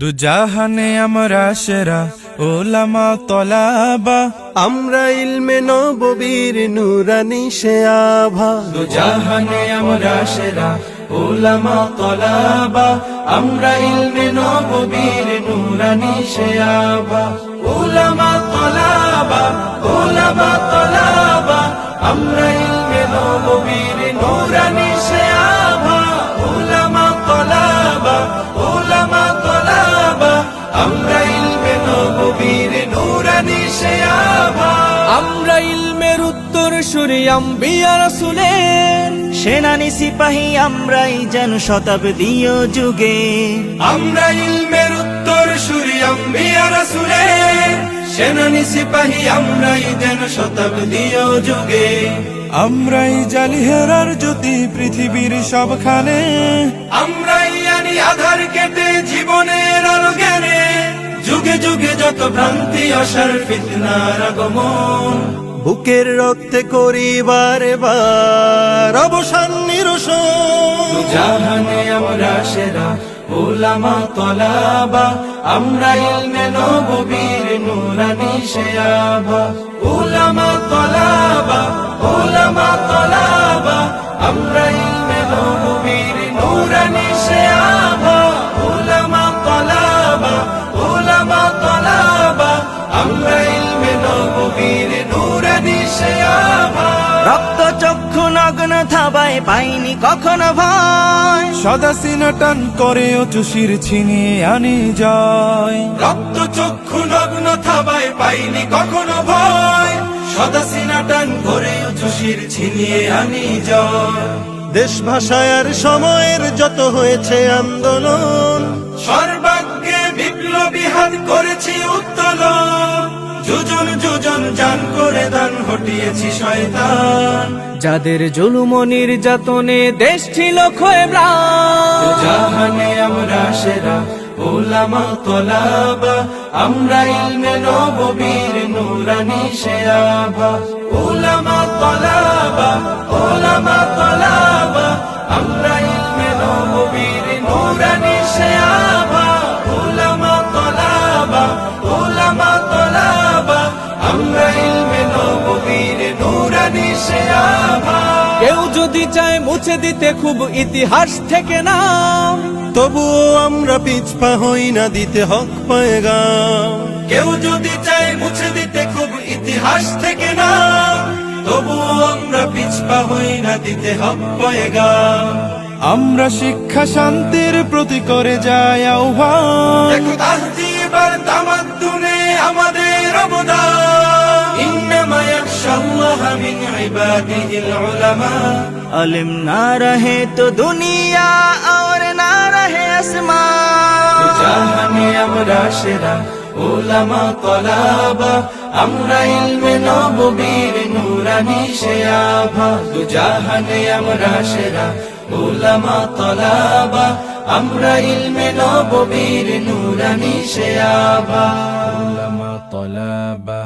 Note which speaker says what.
Speaker 1: দুজাহানে আমরা সেরা উলামা তলাবা,
Speaker 2: আমরা ইলমে নববীর নুরানি সে আভা।
Speaker 1: দুজাহানে আমরা সেরা উলামা তলাবা, আমরা ইলমে নববীর নুরানি সে আভা। উলামা তলাবা, উলামা তলাবা, আমরা ইলমে নববীর নুরানি সে আভা। উলামা তলাবা, উলামা তলাবা, আমরা ইলমে নববীর নুরানি সে আভা।
Speaker 3: আমরা ইলমের উত্তর সুরি আম্বিয়া রাসূলের
Speaker 4: সেনানি সিপাহী আমরাই যেন শতাব্দীয় যুগে।
Speaker 1: আমরা ইলমের উত্তর সুরি আম্বিয়া রাসূলের সেনানি সিপাহী আমরাই যেন শতাব্দীয় যুগে। আমরাই জালিহেরার জ্যোতি পৃথিবীর সবখানে, আমরাই আনি আধার কেটে জীবনের আলো জ্ঞানে। যুগে যুগে যত ভ্রান্তি আসার ফিতনার আগমন,
Speaker 2: বুকের রক্তে করি বারে বার অবসান নিরসন।
Speaker 1: জাহানে আমরা সেরা উলামা তলাবা, আমরা ইলমে নববীর নুরানি সে আভা। উলামা তলাবা, উলামা তলাবা, আমরা ইলমে নববীর নুরানি সে আভা। উলামা তলাবা, উলামা তলাবা, আমরা ইলমে নববীর নুরানি সে আভা।
Speaker 4: রক্ত চক্ষু নগ্ন থাবায় পাইনি কখনো ভয়,
Speaker 1: সদা সিনা টান করে চুষির ছিনিয়ে আনি যায়। রক্ত চক্ষু নগ্ন থাবায় পাইনি কখনো ভয়, সদা সিনা টান করে চুষির ছিনিয়ে আনি যায়।
Speaker 2: দেশ ভাষায় আর সময়ের যত হয়েছে আন্দোলন,
Speaker 1: সর্বাগ্রে বিপ্লবী হাত করেছি উত্তোলন। যোজন যোজন জান করে দান হটিয়েছি শয়তান।
Speaker 3: যাদের জুলুম ও নির্যাতনে দেশ ছিল ক্ষয়ে ম্লান।
Speaker 1: জাহানে আমরা সেরা উলামা তলাবা, আমরা ইলমে নববীর নুরানি সে আভা। উলামা তলাবা, উলামা তলাবা, আমরা ইলমে নববীর নুরানি সে আভা। উলামা তলাবা, উলামা তলাবা, আমরা ইলমে নববীর নুরানি সে আভা।
Speaker 3: কেউ যদি চায় মুছে দিতে খুব ইতিহাস থেকে নাম,
Speaker 2: তবুও আমরা পিছপা হই না দিতে হক পয়গাম।
Speaker 1: কেউ যদি চায় মুছে দিতে খুব ইতিহাস থেকে না, তবুও আমরা পিছপা হই না দিতে হক পয়গাম। আমরা শিক্ষা শান্তির প্রতি করে যাই আহ্বান। দেখো তাহজিব আর তামাদ্দুনে আমাদের অবদান। ইন্নামা ইয়াখশাল্লাহ মিন ইবাদিহিল উলামা।
Speaker 4: अलिम ना रहे तो दुनिया और ना रहे आसमान।
Speaker 1: জাহানে আমরা সেরা উলামা তলাবা, আমরা ইলমে নববীর নুরানি সে আভা। জাহানে আমরা সেরা উলামা তলাবা, আমরা ইলমে নববীর নুরানি সে আভা। উলামা তলাবা।